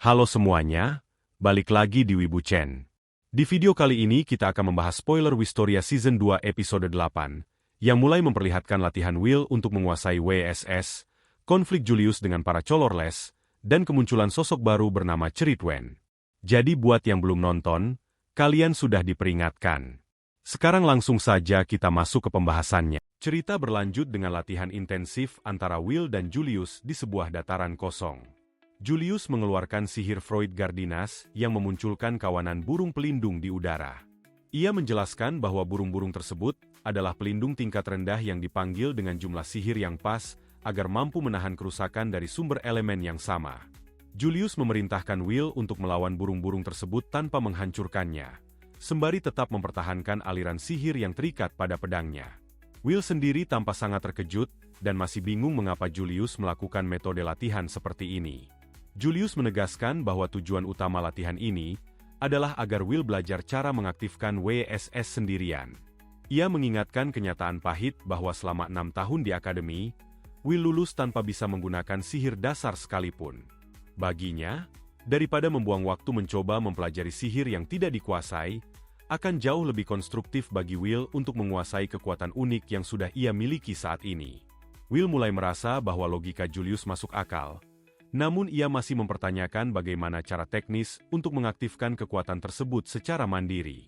Halo semuanya, balik lagi di Wibu Chen. Di video kali ini kita akan membahas spoiler Wistoria Season 2 episode 8, yang mulai memperlihatkan latihan Will untuk menguasai WSS, konflik Julius dengan para Colorless, dan kemunculan sosok baru bernama Cerit Wen. Jadi buat yang belum nonton, kalian sudah diperingatkan. Sekarang langsung saja kita masuk ke pembahasannya. Cerita berlanjut dengan latihan intensif antara Will dan Julius di sebuah dataran kosong. Julius mengeluarkan sihir Freud Gardinas yang memunculkan kawanan burung pelindung di udara. Ia menjelaskan bahwa burung-burung tersebut adalah pelindung tingkat rendah yang dipanggil dengan jumlah sihir yang pas agar mampu menahan kerusakan dari sumber elemen yang sama. Julius memerintahkan Will untuk melawan burung-burung tersebut tanpa menghancurkannya, sembari tetap mempertahankan aliran sihir yang terikat pada pedangnya. Will sendiri tampak sangat terkejut dan masih bingung mengapa Julius melakukan metode latihan seperti ini. Julius menegaskan bahwa tujuan utama latihan ini adalah agar Will belajar cara mengaktifkan WSS sendirian. Ia mengingatkan kenyataan pahit bahwa selama 6 tahun di akademi, Will lulus tanpa bisa menggunakan sihir dasar sekalipun. Baginya, daripada membuang waktu mencoba mempelajari sihir yang tidak dikuasai, akan jauh lebih konstruktif bagi Will untuk menguasai kekuatan unik yang sudah ia miliki saat ini. Will mulai merasa bahwa logika Julius masuk akal. Namun ia masih mempertanyakan bagaimana cara teknis untuk mengaktifkan kekuatan tersebut secara mandiri.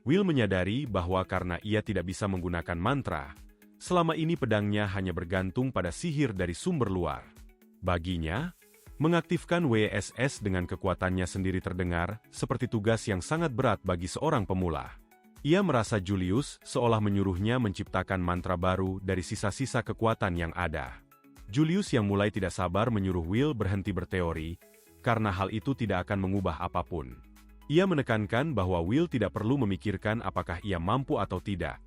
Will menyadari bahwa karena ia tidak bisa menggunakan mantra, selama ini pedangnya hanya bergantung pada sihir dari sumber luar. Baginya, mengaktifkan WSS dengan kekuatannya sendiri terdengar seperti tugas yang sangat berat bagi seorang pemula. Ia merasa Julius seolah menyuruhnya menciptakan mantra baru dari sisa-sisa kekuatan yang ada. Julius yang mulai tidak sabar menyuruh Will berhenti berteori, karena hal itu tidak akan mengubah apapun. Ia menekankan bahwa Will tidak perlu memikirkan apakah ia mampu atau tidak.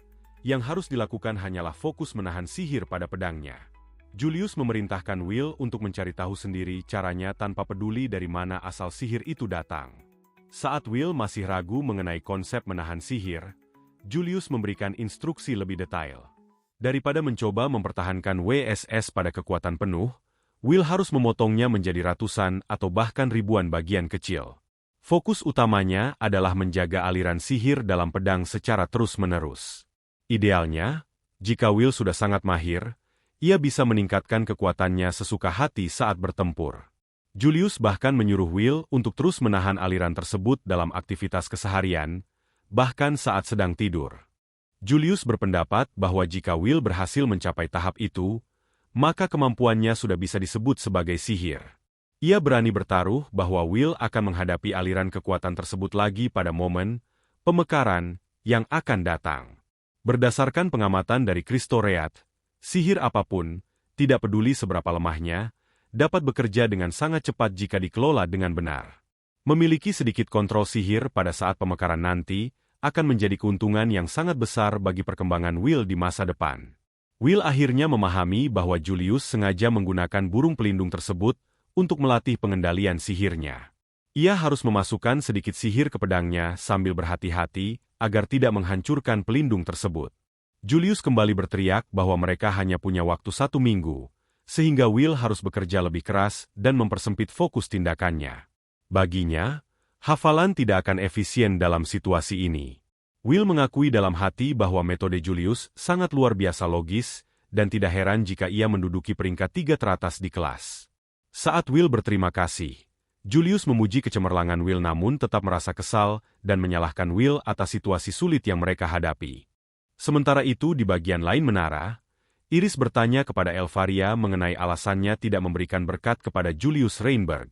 Yang harus dilakukan hanyalah fokus menahan sihir pada pedangnya. Julius memerintahkan Will untuk mencari tahu sendiri caranya tanpa peduli dari mana asal sihir itu datang. Saat Will masih ragu mengenai konsep menahan sihir, Julius memberikan instruksi lebih detail. Daripada mencoba mempertahankan WSS pada kekuatan penuh, Will harus memotongnya menjadi ratusan atau bahkan ribuan bagian kecil. Fokus utamanya adalah menjaga aliran sihir dalam pedang secara terus-menerus. Idealnya, jika Will sudah sangat mahir, ia bisa meningkatkan kekuatannya sesuka hati saat bertempur. Julius bahkan menyuruh Will untuk terus menahan aliran tersebut dalam aktivitas keseharian, bahkan saat sedang tidur. Julius berpendapat bahwa jika Will berhasil mencapai tahap itu, maka kemampuannya sudah bisa disebut sebagai sihir. Ia berani bertaruh bahwa Will akan menghadapi aliran kekuatan tersebut lagi pada momen pemekaran yang akan datang. Berdasarkan pengamatan dari Christo Reat, sihir apapun, tidak peduli seberapa lemahnya, dapat bekerja dengan sangat cepat jika dikelola dengan benar. Memiliki sedikit kontrol sihir pada saat pemekaran nanti akan menjadi keuntungan yang sangat besar bagi perkembangan Will di masa depan. Will akhirnya memahami bahwa Julius sengaja menggunakan burung pelindung tersebut untuk melatih pengendalian sihirnya. Ia harus memasukkan sedikit sihir ke pedangnya sambil berhati-hati agar tidak menghancurkan pelindung tersebut. Julius kembali berteriak bahwa mereka hanya punya waktu 1 minggu, sehingga Will harus bekerja lebih keras dan mempersempit fokus tindakannya. Baginya, hafalan tidak akan efisien dalam situasi ini. Will mengakui dalam hati bahwa metode Julius sangat luar biasa logis, dan tidak heran jika ia menduduki peringkat 3 teratas di kelas. Saat Will berterima kasih, Julius memuji kecemerlangan Will namun tetap merasa kesal dan menyalahkan Will atas situasi sulit yang mereka hadapi. Sementara itu di bagian lain menara, Iris bertanya kepada Elfaria mengenai alasannya tidak memberikan berkat kepada Julius Reinberg.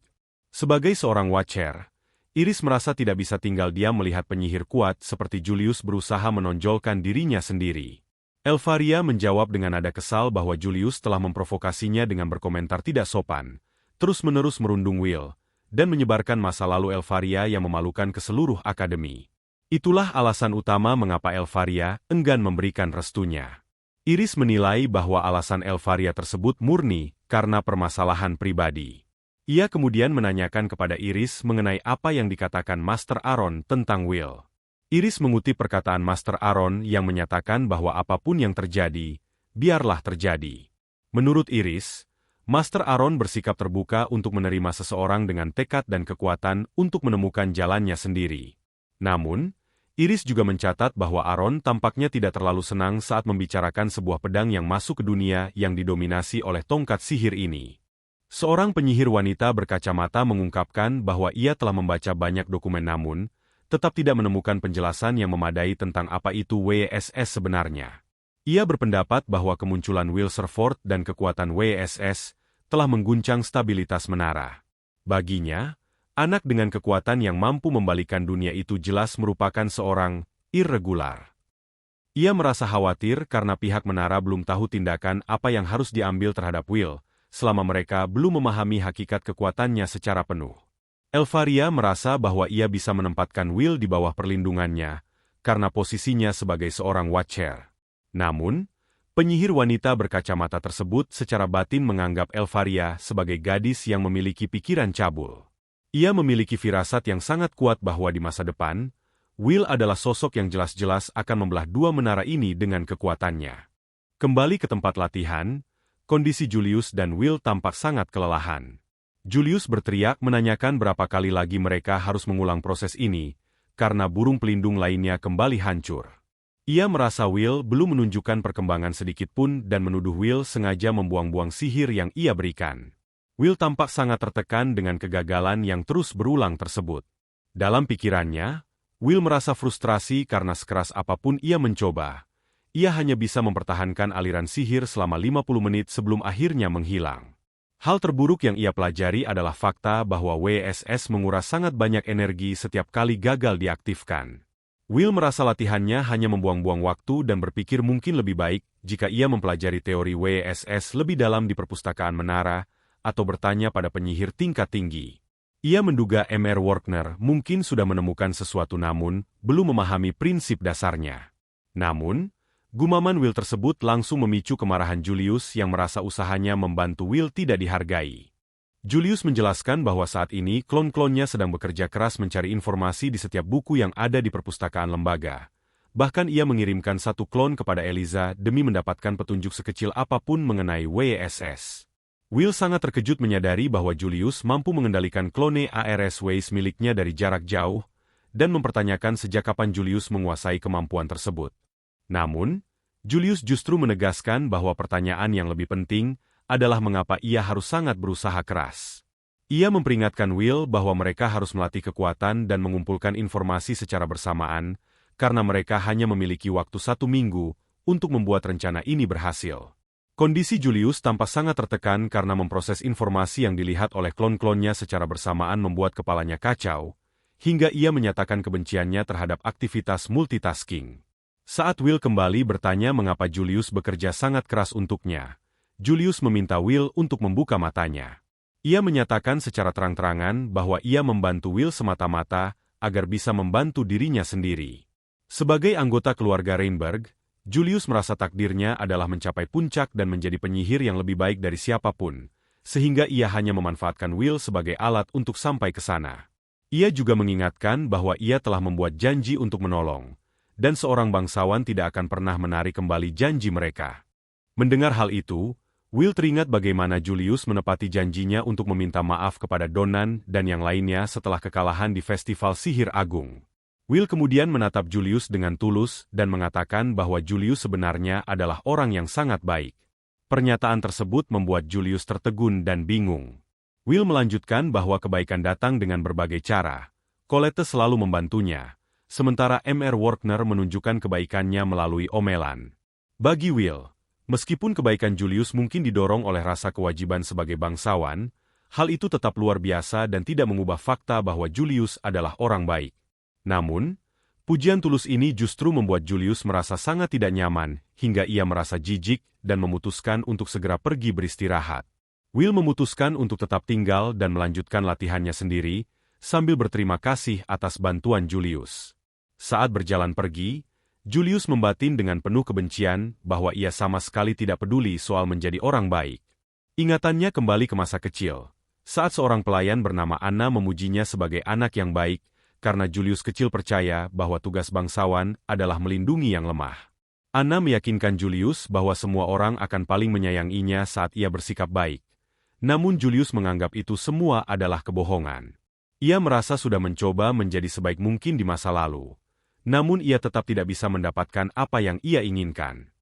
Sebagai seorang Watcher, Iris merasa tidak bisa tinggal diam melihat penyihir kuat seperti Julius berusaha menonjolkan dirinya sendiri. Elfaria menjawab dengan nada kesal bahwa Julius telah memprovokasinya dengan berkomentar tidak sopan, terus-menerus merundung Will, dan menyebarkan masa lalu Elfaria yang memalukan ke seluruh akademi. Itulah alasan utama mengapa Elfaria enggan memberikan restunya. Iris menilai bahwa alasan Elfaria tersebut murni karena permasalahan pribadi. Ia kemudian menanyakan kepada Iris mengenai apa yang dikatakan Master Aaron tentang Will. Iris mengutip perkataan Master Aaron yang menyatakan bahwa apapun yang terjadi, biarlah terjadi. Menurut Iris, Master Aaron bersikap terbuka untuk menerima seseorang dengan tekad dan kekuatan untuk menemukan jalannya sendiri. Namun, Iris juga mencatat bahwa Aaron tampaknya tidak terlalu senang saat membicarakan sebuah pedang yang masuk ke dunia yang didominasi oleh tongkat sihir ini. Seorang penyihir wanita berkacamata mengungkapkan bahwa ia telah membaca banyak dokumen namun, tetap tidak menemukan penjelasan yang memadai tentang apa itu WSS sebenarnya. Ia berpendapat bahwa kemunculan Wilserford dan kekuatan WSS telah mengguncang stabilitas menara. Baginya, anak dengan kekuatan yang mampu membalikan dunia itu jelas merupakan seorang irregular. Ia merasa khawatir karena pihak menara belum tahu tindakan apa yang harus diambil terhadap Will, selama mereka belum memahami hakikat kekuatannya secara penuh. Elvaria merasa bahwa ia bisa menempatkan Will di bawah perlindungannya, karena posisinya sebagai seorang Watcher. Namun, penyihir wanita berkacamata tersebut secara batin menganggap Elvaria sebagai gadis yang memiliki pikiran cabul. Ia memiliki firasat yang sangat kuat bahwa di masa depan, Will adalah sosok yang jelas-jelas akan membelah dua menara ini dengan kekuatannya. Kembali ke tempat latihan, kondisi Julius dan Will tampak sangat kelelahan. Julius berteriak menanyakan berapa kali lagi mereka harus mengulang proses ini, karena burung pelindung lainnya kembali hancur. Ia merasa Will belum menunjukkan perkembangan sedikit pun dan menuduh Will sengaja membuang-buang sihir yang ia berikan. Will tampak sangat tertekan dengan kegagalan yang terus berulang tersebut. Dalam pikirannya, Will merasa frustrasi karena sekeras apapun ia mencoba. Ia hanya bisa mempertahankan aliran sihir selama 50 menit sebelum akhirnya menghilang. Hal terburuk yang ia pelajari adalah fakta bahwa WSS menguras sangat banyak energi setiap kali gagal diaktifkan. Will merasa latihannya hanya membuang-buang waktu dan berpikir mungkin lebih baik jika ia mempelajari teori WSS lebih dalam di perpustakaan menara atau bertanya pada penyihir tingkat tinggi. Ia menduga Mr. Workner mungkin sudah menemukan sesuatu namun belum memahami prinsip dasarnya. Namun, gumaman Will tersebut langsung memicu kemarahan Julius yang merasa usahanya membantu Will tidak dihargai. Julius menjelaskan bahwa saat ini klon-klonnya sedang bekerja keras mencari informasi di setiap buku yang ada di perpustakaan lembaga. Bahkan ia mengirimkan satu klon kepada Eliza demi mendapatkan petunjuk sekecil apapun mengenai WSS. Will sangat terkejut menyadari bahwa Julius mampu mengendalikan klone ARS Waze miliknya dari jarak jauh, dan mempertanyakan sejak kapan Julius menguasai kemampuan tersebut. Namun, Julius justru menegaskan bahwa pertanyaan yang lebih penting adalah mengapa ia harus sangat berusaha keras. Ia memperingatkan Will bahwa mereka harus melatih kekuatan dan mengumpulkan informasi secara bersamaan, karena mereka hanya memiliki waktu 1 minggu untuk membuat rencana ini berhasil. Kondisi Julius tampak sangat tertekan karena memproses informasi yang dilihat oleh klon-klonnya secara bersamaan membuat kepalanya kacau, hingga ia menyatakan kebenciannya terhadap aktivitas multitasking. Saat Will kembali bertanya mengapa Julius bekerja sangat keras untuknya, Julius meminta Will untuk membuka matanya. Ia menyatakan secara terang-terangan bahwa ia membantu Will semata-mata agar bisa membantu dirinya sendiri. Sebagai anggota keluarga Rainberg, Julius merasa takdirnya adalah mencapai puncak dan menjadi penyihir yang lebih baik dari siapapun, sehingga ia hanya memanfaatkan Will sebagai alat untuk sampai ke sana. Ia juga mengingatkan bahwa ia telah membuat janji untuk menolong, dan seorang bangsawan tidak akan pernah menarik kembali janji mereka. Mendengar hal itu, Will teringat bagaimana Julius menepati janjinya untuk meminta maaf kepada Donan dan yang lainnya setelah kekalahan di Festival Sihir Agung. Will kemudian menatap Julius dengan tulus dan mengatakan bahwa Julius sebenarnya adalah orang yang sangat baik. Pernyataan tersebut membuat Julius tertegun dan bingung. Will melanjutkan bahwa kebaikan datang dengan berbagai cara. Colette selalu membantunya, sementara Mr. Workner menunjukkan kebaikannya melalui omelan. Bagi Will, meskipun kebaikan Julius mungkin didorong oleh rasa kewajiban sebagai bangsawan, hal itu tetap luar biasa dan tidak mengubah fakta bahwa Julius adalah orang baik. Namun, pujian tulus ini justru membuat Julius merasa sangat tidak nyaman, hingga ia merasa jijik dan memutuskan untuk segera pergi beristirahat. Will memutuskan untuk tetap tinggal dan melanjutkan latihannya sendiri, sambil berterima kasih atas bantuan Julius. Saat berjalan pergi, Julius membatin dengan penuh kebencian bahwa ia sama sekali tidak peduli soal menjadi orang baik. Ingatannya kembali ke masa kecil, saat seorang pelayan bernama Anna memujinya sebagai anak yang baik, karena Julius kecil percaya bahwa tugas bangsawan adalah melindungi yang lemah. Anna meyakinkan Julius bahwa semua orang akan paling menyayanginya saat ia bersikap baik, namun Julius menganggap itu semua adalah kebohongan. Ia merasa sudah mencoba menjadi sebaik mungkin di masa lalu, namun ia tetap tidak bisa mendapatkan apa yang ia inginkan.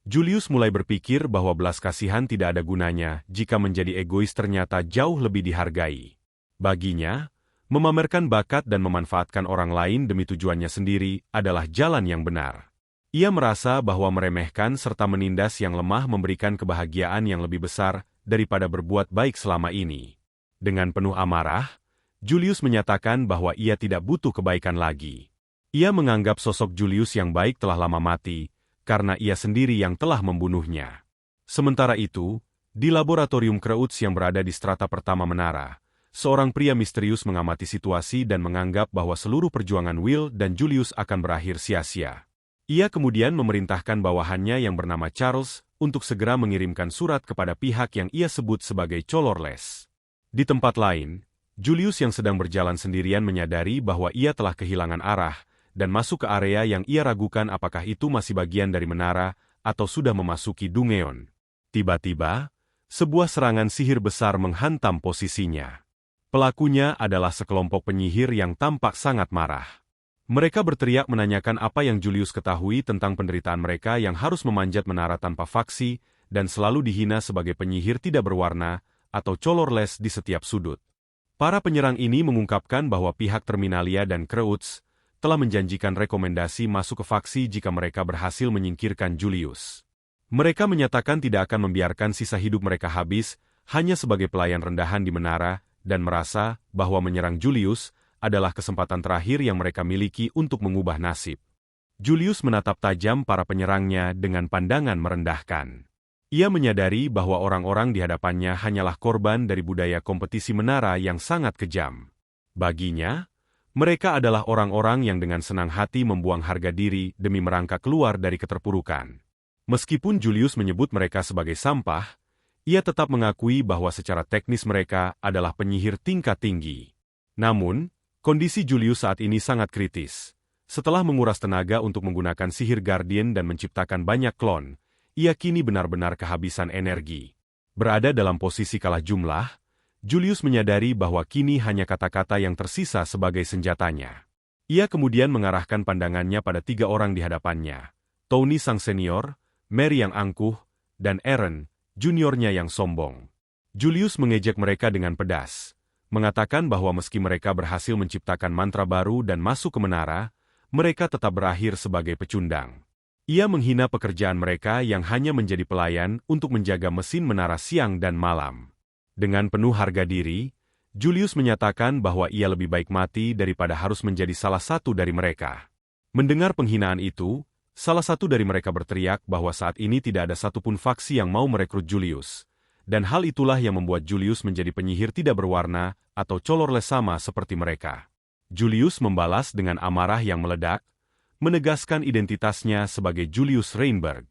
Julius mulai berpikir bahwa belas kasihan tidak ada gunanya jika menjadi egois ternyata jauh lebih dihargai. Baginya, memamerkan bakat dan memanfaatkan orang lain demi tujuannya sendiri adalah jalan yang benar. Ia merasa bahwa meremehkan serta menindas yang lemah memberikan kebahagiaan yang lebih besar daripada berbuat baik selama ini. Dengan penuh amarah, Julius menyatakan bahwa ia tidak butuh kebaikan lagi. Ia menganggap sosok Julius yang baik telah lama mati, karena ia sendiri yang telah membunuhnya. Sementara itu, di laboratorium Kreutz yang berada di strata pertama menara, seorang pria misterius mengamati situasi dan menganggap bahwa seluruh perjuangan Will dan Julius akan berakhir sia-sia. Ia kemudian memerintahkan bawahannya yang bernama Charles untuk segera mengirimkan surat kepada pihak yang ia sebut sebagai Colorless. Di tempat lain, Julius yang sedang berjalan sendirian menyadari bahwa ia telah kehilangan arah dan masuk ke area yang ia ragukan apakah itu masih bagian dari menara atau sudah memasuki Dungeon. Tiba-tiba, sebuah serangan sihir besar menghantam posisinya. Pelakunya adalah sekelompok penyihir yang tampak sangat marah. Mereka berteriak menanyakan apa yang Julius ketahui tentang penderitaan mereka yang harus memanjat menara tanpa faksi dan selalu dihina sebagai penyihir tidak berwarna atau colorless di setiap sudut. Para penyerang ini mengungkapkan bahwa pihak Terminalia dan Kreutz telah menjanjikan rekomendasi masuk ke faksi jika mereka berhasil menyingkirkan Julius. Mereka menyatakan tidak akan membiarkan sisa hidup mereka habis hanya sebagai pelayan rendahan di menara dan merasa bahwa menyerang Julius adalah kesempatan terakhir yang mereka miliki untuk mengubah nasib. Julius menatap tajam para penyerangnya dengan pandangan merendahkan. Ia menyadari bahwa orang-orang di hadapannya hanyalah korban dari budaya kompetisi menara yang sangat kejam. Baginya, mereka adalah orang-orang yang dengan senang hati membuang harga diri demi merangkak keluar dari keterpurukan. Meskipun Julius menyebut mereka sebagai sampah, ia tetap mengakui bahwa secara teknis mereka adalah penyihir tingkat tinggi. Namun, kondisi Julius saat ini sangat kritis. Setelah menguras tenaga untuk menggunakan sihir Guardian dan menciptakan banyak klon, ia kini benar-benar kehabisan energi. Berada dalam posisi kalah jumlah, Julius menyadari bahwa kini hanya kata-kata yang tersisa sebagai senjatanya. Ia kemudian mengarahkan pandangannya pada 3 orang di hadapannya, Tony sang senior, Mary yang angkuh, dan Aaron, juniornya yang sombong. Julius mengejek mereka dengan pedas, mengatakan bahwa meski mereka berhasil menciptakan mantra baru dan masuk ke menara, mereka tetap berakhir sebagai pecundang. Ia menghina pekerjaan mereka yang hanya menjadi pelayan untuk menjaga mesin menara siang dan malam. Dengan penuh harga diri, Julius menyatakan bahwa ia lebih baik mati daripada harus menjadi salah satu dari mereka. Mendengar penghinaan itu, salah satu dari mereka berteriak bahwa saat ini tidak ada satupun faksi yang mau merekrut Julius. Dan hal itulah yang membuat Julius menjadi penyihir tidak berwarna atau colorless sama seperti mereka. Julius membalas dengan amarah yang meledak, menegaskan identitasnya sebagai Julius Reinberg.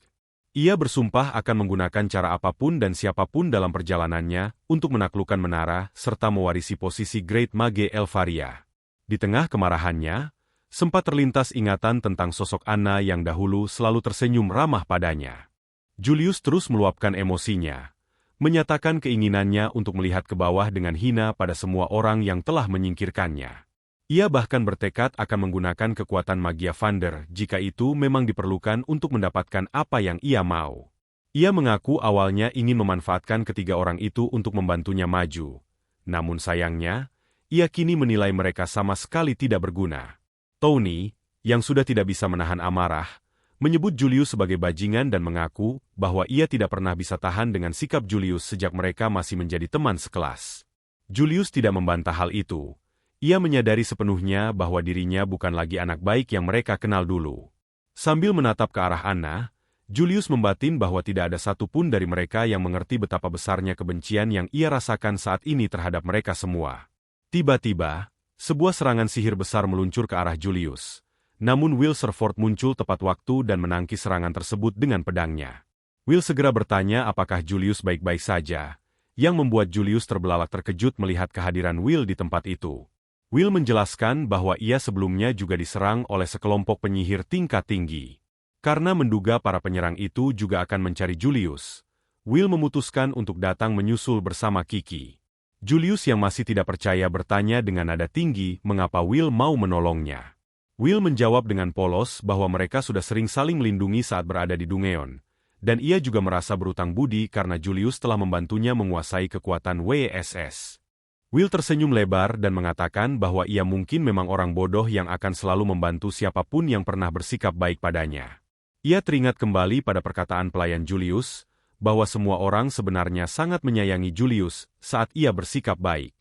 Ia bersumpah akan menggunakan cara apapun dan siapapun dalam perjalanannya untuk menaklukkan menara serta mewarisi posisi Great Mage Elfaria. Di tengah kemarahannya, sempat terlintas ingatan tentang sosok Anna yang dahulu selalu tersenyum ramah padanya. Julius terus meluapkan emosinya, menyatakan keinginannya untuk melihat ke bawah dengan hina pada semua orang yang telah menyingkirkannya. Ia bahkan bertekad akan menggunakan kekuatan magia Vander jika itu memang diperlukan untuk mendapatkan apa yang ia mau. Ia mengaku awalnya ingin memanfaatkan ketiga orang itu untuk membantunya maju. Namun sayangnya, ia kini menilai mereka sama sekali tidak berguna. Tony, yang sudah tidak bisa menahan amarah, menyebut Julius sebagai bajingan dan mengaku bahwa ia tidak pernah bisa tahan dengan sikap Julius sejak mereka masih menjadi teman sekelas. Julius tidak membantah hal itu. Ia menyadari sepenuhnya bahwa dirinya bukan lagi anak baik yang mereka kenal dulu. Sambil menatap ke arah Anna, Julius membatin bahwa tidak ada satupun dari mereka yang mengerti betapa besarnya kebencian yang ia rasakan saat ini terhadap mereka semua. Tiba-tiba, sebuah serangan sihir besar meluncur ke arah Julius. Namun Will Serford muncul tepat waktu dan menangkis serangan tersebut dengan pedangnya. Will segera bertanya apakah Julius baik-baik saja, yang membuat Julius terbelalak terkejut melihat kehadiran Will di tempat itu. Will menjelaskan bahwa ia sebelumnya juga diserang oleh sekelompok penyihir tingkat tinggi. Karena menduga para penyerang itu juga akan mencari Julius, Will memutuskan untuk datang menyusul bersama Kiki. Julius yang masih tidak percaya bertanya dengan nada tinggi mengapa Will mau menolongnya. Will menjawab dengan polos bahwa mereka sudah sering saling melindungi saat berada di Dungeon, dan ia juga merasa berutang budi karena Julius telah membantunya menguasai kekuatan WSS. Will tersenyum lebar dan mengatakan bahwa ia mungkin memang orang bodoh yang akan selalu membantu siapapun yang pernah bersikap baik padanya. Ia teringat kembali pada perkataan pelayan Julius, bahwa semua orang sebenarnya sangat menyayangi Julius saat ia bersikap baik.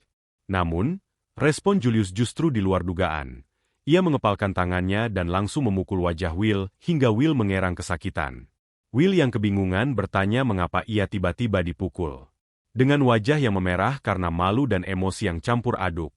Namun, respon Julius justru di luar dugaan. Ia mengepalkan tangannya dan langsung memukul wajah Will hingga Will mengerang kesakitan. Will yang kebingungan bertanya mengapa ia tiba-tiba dipukul. Dengan wajah yang memerah karena malu dan emosi yang campur aduk,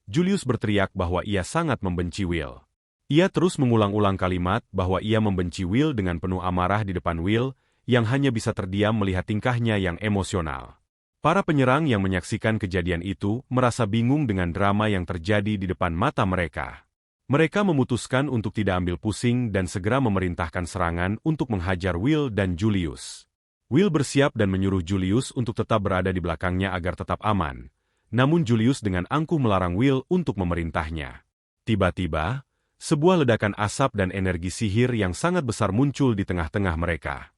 Julius berteriak bahwa ia sangat membenci Will. Ia terus mengulang-ulang kalimat bahwa ia membenci Will dengan penuh amarah di depan Will, yang hanya bisa terdiam melihat tingkahnya yang emosional. Para penyerang yang menyaksikan kejadian itu merasa bingung dengan drama yang terjadi di depan mata mereka. Mereka memutuskan untuk tidak ambil pusing dan segera memerintahkan serangan untuk menghajar Will dan Julius. Will bersiap dan menyuruh Julius untuk tetap berada di belakangnya agar tetap aman. Namun Julius dengan angkuh melarang Will untuk memerintahnya. Tiba-tiba, sebuah ledakan asap dan energi sihir yang sangat besar muncul di tengah-tengah mereka.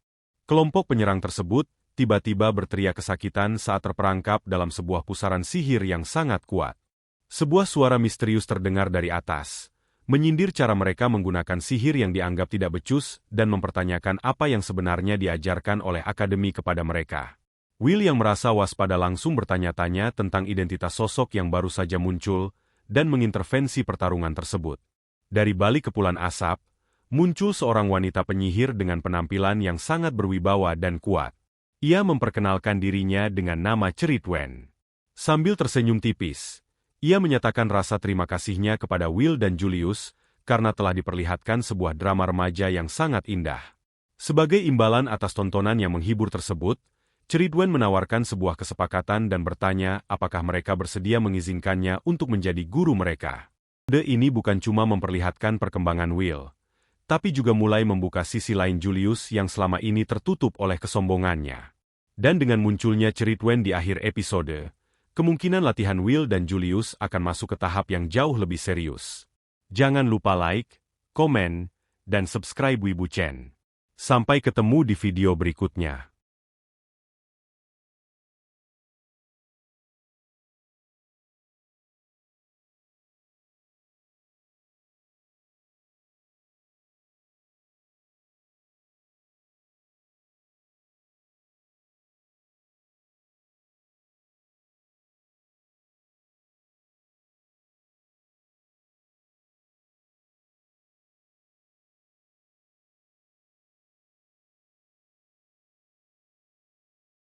Kelompok penyerang tersebut tiba-tiba berteriak kesakitan saat terperangkap dalam sebuah pusaran sihir yang sangat kuat. Sebuah suara misterius terdengar dari atas, menyindir cara mereka menggunakan sihir yang dianggap tidak becus dan mempertanyakan apa yang sebenarnya diajarkan oleh akademi kepada mereka. Will yang merasa waspada langsung bertanya-tanya tentang identitas sosok yang baru saja muncul dan mengintervensi pertarungan tersebut. Dari balik kepulan asap, muncul seorang wanita penyihir dengan penampilan yang sangat berwibawa dan kuat. Ia memperkenalkan dirinya dengan nama Ceritwen. Sambil tersenyum tipis, ia menyatakan rasa terima kasihnya kepada Will dan Julius karena telah diperlihatkan sebuah drama remaja yang sangat indah. Sebagai imbalan atas tontonan yang menghibur tersebut, Ceritwen menawarkan sebuah kesepakatan dan bertanya apakah mereka bersedia mengizinkannya untuk menjadi guru mereka. Ini bukan cuma memperlihatkan perkembangan Will, tapi juga mulai membuka sisi lain Julius yang selama ini tertutup oleh kesombongannya. Dan dengan munculnya Ceritwen di akhir episode, kemungkinan latihan Will dan Julius akan masuk ke tahap yang jauh lebih serius. Jangan lupa like, komen, dan subscribe Wibu Chen. Sampai ketemu di video berikutnya.